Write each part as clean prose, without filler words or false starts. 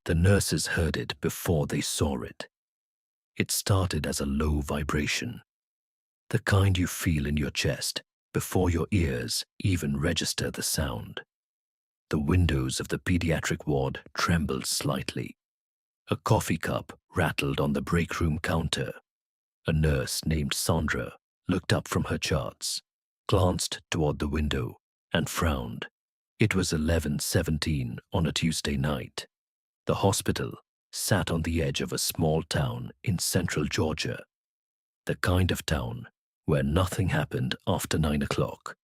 The nurses heard it before they saw it. It started as a low vibration, the kind you feel in your chest before your ears even register the sound. The windows of the pediatric ward trembled slightly. A coffee cup rattled on the break room counter. A nurse named Sandra looked up from her charts, glanced toward the window, and frowned. It was 11:17 on a Tuesday night. The hospital sat on the edge of a small town in central Georgia, the kind of town where nothing happened after 9 o'clock,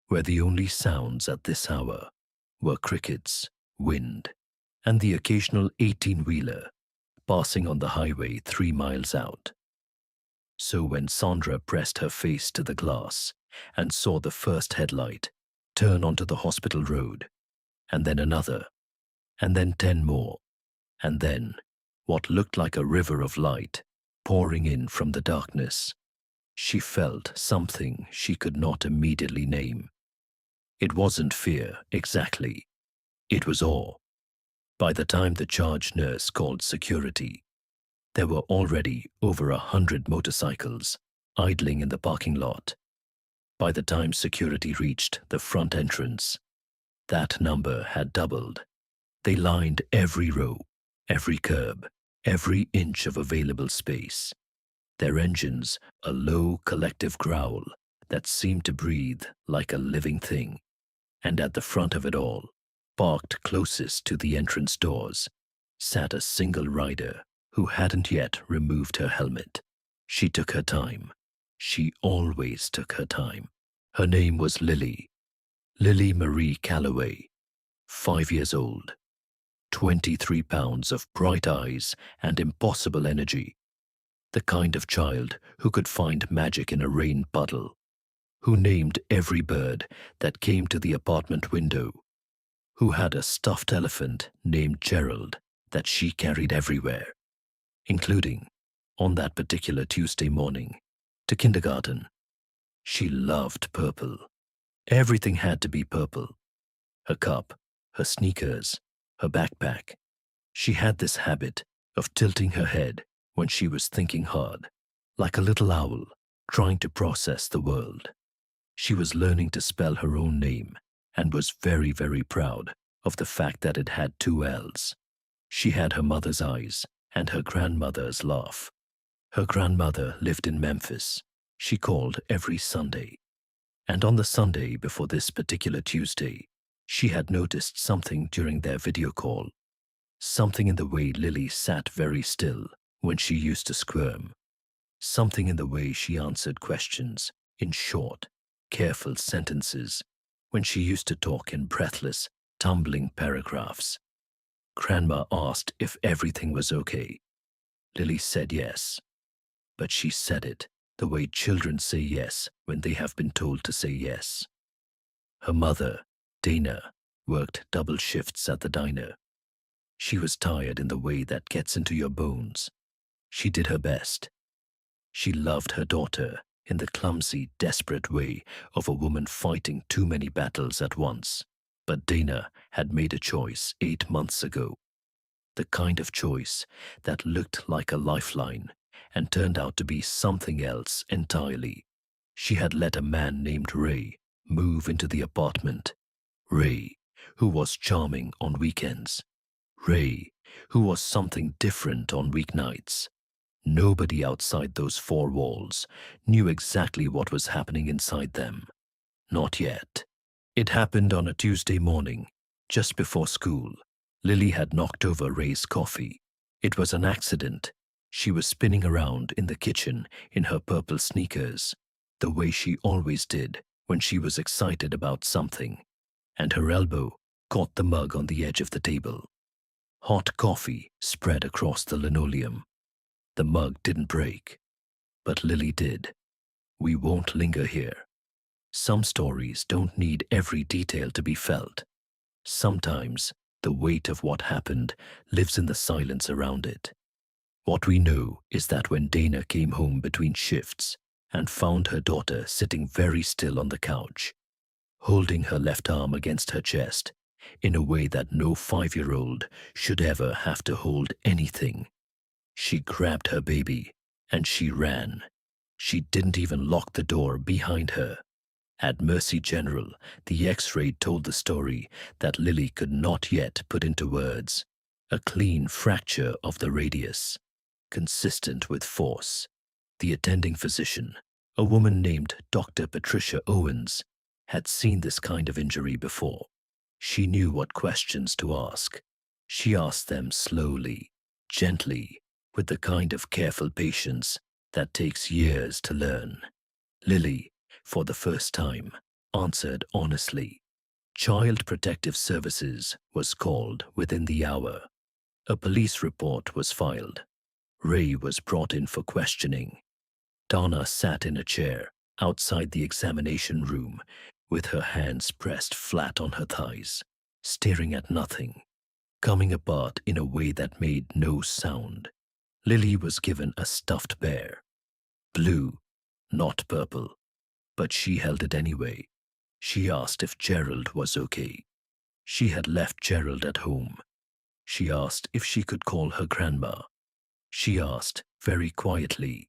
where the only sounds at this hour were crickets, wind, and the occasional 18-wheeler passing on the highway 3 miles out. So when Sandra pressed her face to the glass and saw the first headlight turn onto the hospital road, and then another, and then 10 more, and then what looked like a river of light pouring in from the darkness, she felt something she could not immediately name. It wasn't fear, exactly. It was awe. By the time the charge nurse called security, there were already over 100 motorcycles idling in the parking lot. By the time security reached the front entrance, that number had doubled. They lined every row, every curb, every inch of available space. Their engines a low collective growl that seemed to breathe like a living thing. And at the front of it all, parked closest to the entrance doors, sat a single rider who hadn't yet removed her helmet. She took her time. She always took her time. Her name was Lily Marie Calloway, 5 years old, 23 pounds of bright eyes and impossible energy, the kind of child who could find magic in a rain puddle, who named every bird that came to the apartment window, who had a stuffed elephant named Gerald that she carried everywhere, including, on that particular Tuesday morning, to kindergarten. She loved purple. Everything had to be purple. Her cup, her sneakers, her backpack. She had this habit of tilting her head when she was thinking hard, like a little owl trying to process the world. She was learning to spell her own name and was very, very proud of the fact that it had 2 L's. She had her mother's eyes and her grandmother's laugh. Her grandmother lived in Memphis. She called every Sunday. And on the Sunday before this particular Tuesday, she had noticed something during their video call. Something in the way Lily sat very still when she used to squirm. Something in the way she answered questions in short, careful sentences when she used to talk in breathless, tumbling paragraphs. Grandma asked if everything was okay. Lily said yes, but she said it the way children say yes when they have been told to say yes. Her mother, Dana, worked double shifts at the diner. She was tired in the way that gets into your bones. She did her best. She loved her daughter in the clumsy, desperate way of a woman fighting too many battles at once. But Dana had made a choice 8 months ago. The kind of choice that looked like a lifeline and turned out to be something else entirely. She had let a man named Ray move into the apartment. Ray, who was charming on weekends. Ray, who was something different on weeknights. Nobody outside those 4 walls knew exactly what was happening inside them. Not yet. It happened on a Tuesday morning, just before school. Lily had knocked over Ray's coffee. It was an accident. She was spinning around in the kitchen in her purple sneakers, the way she always did when she was excited about something, and her elbow caught the mug on the edge of the table. Hot coffee spread across the linoleum. The mug didn't break, but Lily did. We won't linger here. Some stories don't need every detail to be felt. Sometimes the weight of what happened lives in the silence around it. What we know is that when Dana came home between shifts and found her daughter sitting very still on the couch, holding her left arm against her chest in a way that no 5-year-old should ever have to hold anything. She grabbed her baby and she ran. She didn't even lock the door behind her. At Mercy General, the X-ray told the story that Lily could not yet put into words. A clean fracture of the radius, consistent with force. The attending physician, a woman named Dr. Patricia Owens, had seen this kind of injury before. She knew what questions to ask. She asked them slowly, gently, with the kind of careful patience that takes years to learn. Lily, for the first time, answered honestly. Child Protective Services was called within the hour. A police report was filed. Ray was brought in for questioning. Donna sat in a chair outside the examination room with her hands pressed flat on her thighs, staring at nothing, coming apart in a way that made no sound. Lily was given a stuffed bear. Blue, not purple, but she held it anyway. She asked if Gerald was okay. She had left Gerald at home. She asked if she could call her grandma. She asked, very quietly,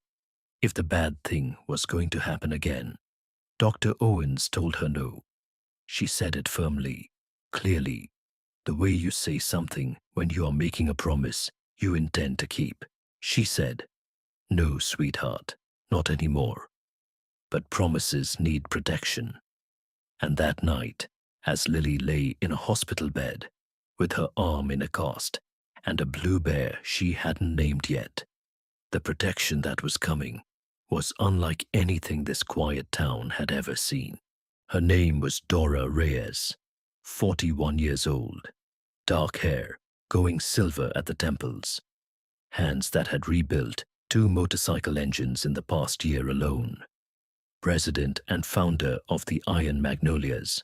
if the bad thing was going to happen again. Dr. Owens told her no. She said it firmly, clearly, the way you say something when you are making a promise you intend to keep. She said, no, sweetheart, not anymore. But promises need protection. And that night, as Lily lay in a hospital bed, with her arm in a cast, and a blue bear she hadn't named yet, the protection that was coming was unlike anything this quiet town had ever seen. Her name was Dora Reyes, 41 years old, dark hair going silver at the temples, hands that had rebuilt 2 motorcycle engines in the past year alone, president and founder of the Iron Magnolias,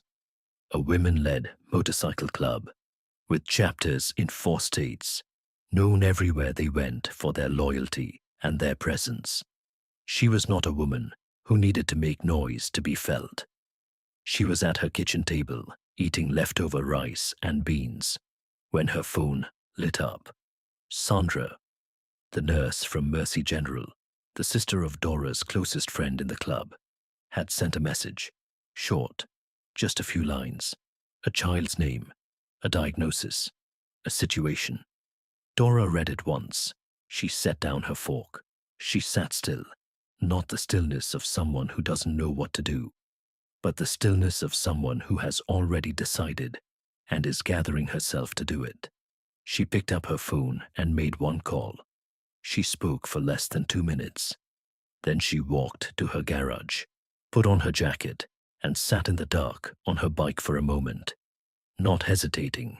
a women-led motorcycle club with chapters in 4 states, known everywhere they went for their loyalty and their presence. She was not a woman who needed to make noise to be felt. She was at her kitchen table, eating leftover rice and beans, when her phone lit up. Sandra, the nurse from Mercy General, the sister of Dora's closest friend in the club, had sent a message, short, just a few lines, a child's name, a diagnosis, a situation. Dora read it once. She set down her fork. She sat still, not the stillness of someone who doesn't know what to do, but the stillness of someone who has already decided and is gathering herself to do it. She picked up her phone and made one call. She spoke for less than 2 minutes. Then she walked to her garage, put on her jacket, and sat in the dark on her bike for a moment, not hesitating,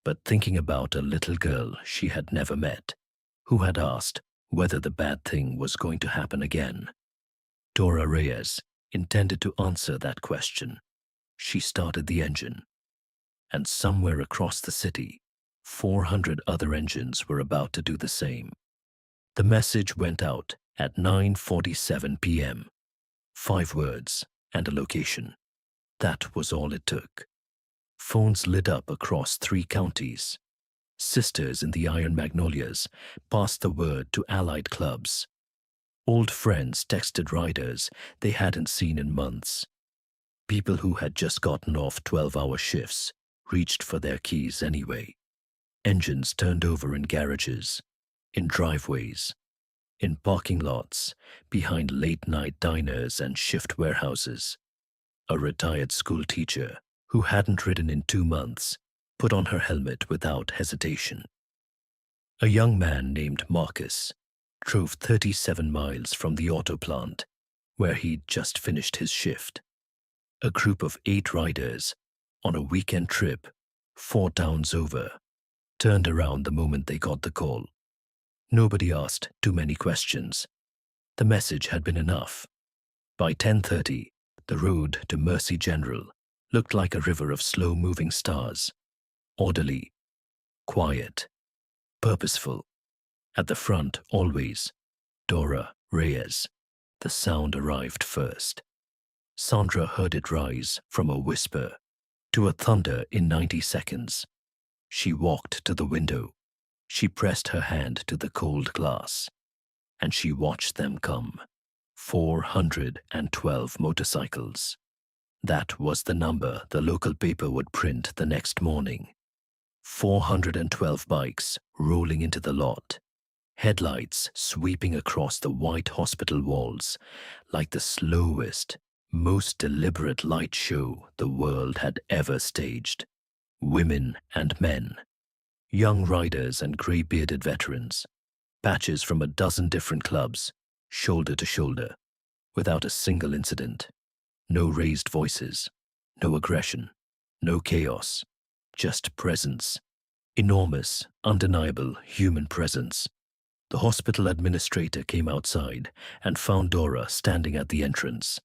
but thinking about a little girl she had never met, who had asked whether the bad thing was going to happen again. Dora Reyes intended to answer that question. She started the engine, and somewhere across the city, 400 other engines were about to do the same. The message went out at 9:47 p.m. 5 words and a location. That was all it took. Phones lit up across 3 counties. Sisters in the Iron Magnolias passed the word to allied clubs. Old friends texted riders they hadn't seen in months. People who had just gotten off 12-hour shifts reached for their keys anyway. Engines turned over in garages, in driveways, in parking lots, behind late-night diners and shift warehouses. A retired school teacher who hadn't ridden in 2 months put on her helmet without hesitation. A young man named Marcus drove 37 miles from the auto plant where he'd just finished his shift. A group of 8 riders on a weekend trip 4 towns over turned around the moment they got the call. Nobody asked too many questions. The message had been enough. By 10:30, the road to Mercy General looked like a river of slow-moving stars. Orderly, quiet, purposeful. At the front, always, Dora Reyes. The sound arrived first. Sandra heard it rise from a whisper. to a thunder in 90 seconds. She walked to the window. She pressed her hand to the cold glass, and she watched them come. 412 motorcycles. That was the number the local paper would print the next morning. 412 bikes rolling into the lot, headlights sweeping across the white hospital walls like the slowest, most deliberate light show the world had ever staged. Women and men, young riders and grey-bearded veterans, patches from a dozen different clubs, shoulder to shoulder, without a single incident. No raised voices, no aggression, no chaos, just presence. Enormous, undeniable human presence. The hospital administrator came outside and found Dora standing at the entrance,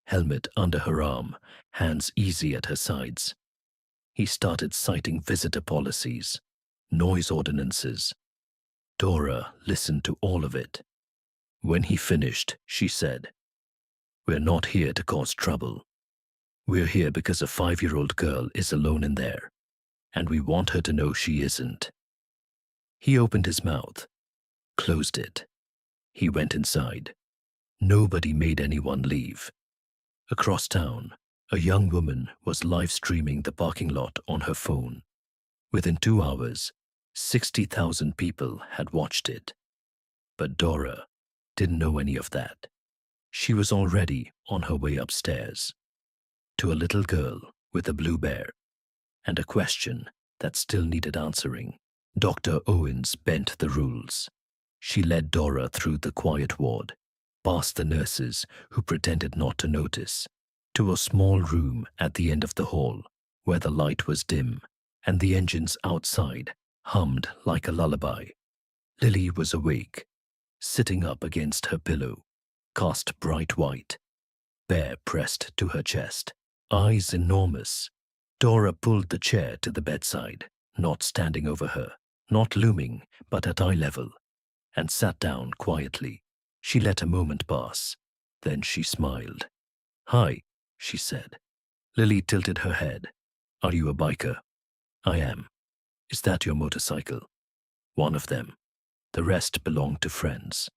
helmet under her arm, hands easy at her sides. He started citing visitor policies, noise ordinances. Dora listened to all of it. When he finished, she said, "We're not here to cause trouble. We're here because a 5-year-old girl is alone in there, and we want her to know she isn't." He opened his mouth, closed it. He went inside. Nobody made anyone leave. Across town, a young woman was live streaming the parking lot on her phone. Within 2 hours, 60,000 people had watched it. But Dora didn't know any of that. She was already on her way upstairs to a little girl with a blue bear and a question that still needed answering. Dr. Owens bent the rules. She led Dora through the quiet ward, past the nurses who pretended not to notice, to a small room at the end of the hall where the light was dim and the engines outside hummed like a lullaby. Lily was awake, sitting up against her pillow, cast bright white, bear pressed to her chest, eyes enormous. Dora pulled the chair to the bedside, not standing over her, not looming, but at eye level, and sat down quietly. She let a moment pass. Then she smiled. "Hi," she said. Lily tilted her head. "Are you a biker?" "I am." "Is that your motorcycle?" "One of them. The rest belong to friends."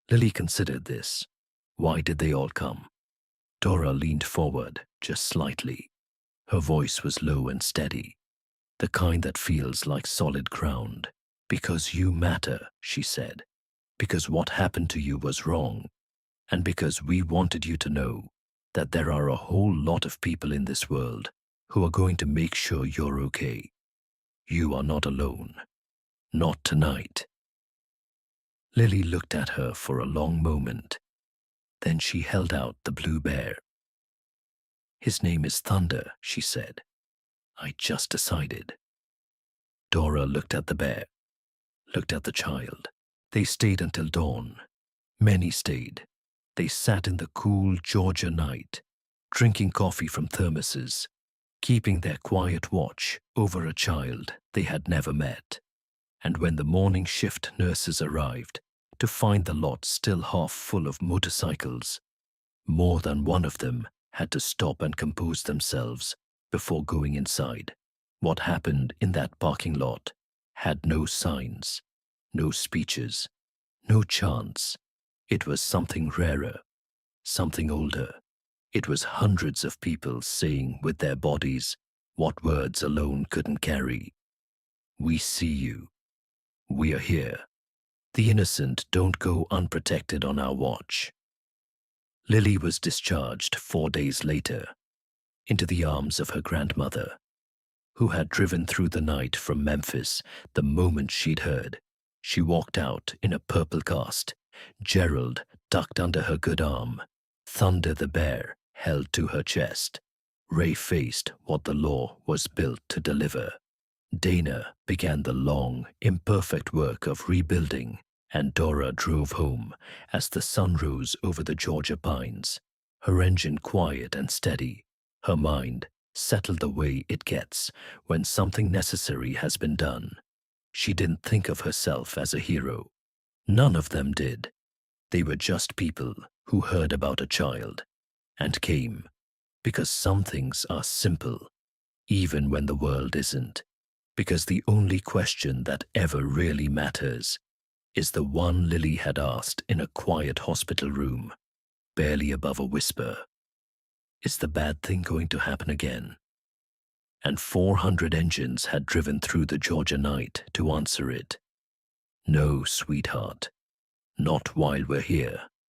Lily considered this. Why did they all come? Dora leaned forward, just slightly. Her voice was low and steady, the kind that feels like solid ground. "Because you matter," she said. "Because what happened to you was wrong. And because we wanted you to know that there are a whole lot of people in this world who are going to make sure you're okay. You are not alone. Not tonight." Lily looked at her for a long moment. Then she held out the blue bear. "His name is Thunder," she said. "I just decided." Dora looked at the bear, looked at the child. They stayed until dawn. Many stayed. They sat in the cool Georgia night, drinking coffee from thermoses, keeping their quiet watch over a child they had never met. And when the morning shift nurses arrived to find the lot still half full of motorcycles, more than one of them had to stop and compose themselves before going inside. What happened in that parking lot had no signs, no speeches, no chants. It was something rarer, something older. It was hundreds of people saying with their bodies what words alone couldn't carry. "We see you. We are here. The innocent don't go unprotected on our watch." Lily was discharged 4 days later into the arms of her grandmother, who had driven through the night from Memphis the moment she'd heard. She walked out in a purple cast, Gerald tucked under her good arm, Thunder the bear held to her chest. Ray faced what the law was built to deliver. Dana began the long, imperfect work of rebuilding, and Dora drove home as the sun rose over the Georgia pines, her engine quiet and steady, her mind settled the way it gets when something necessary has been done. She didn't think of herself as a hero. None of them did. They were just people who heard about a child and came, because some things are simple even when the world isn't, because the only question that ever really matters is the one Lily had asked in a quiet hospital room, barely above a whisper. Is the bad thing going to happen again? And 400 engines had driven through the Georgia night to answer it. No, sweetheart, not while we're here.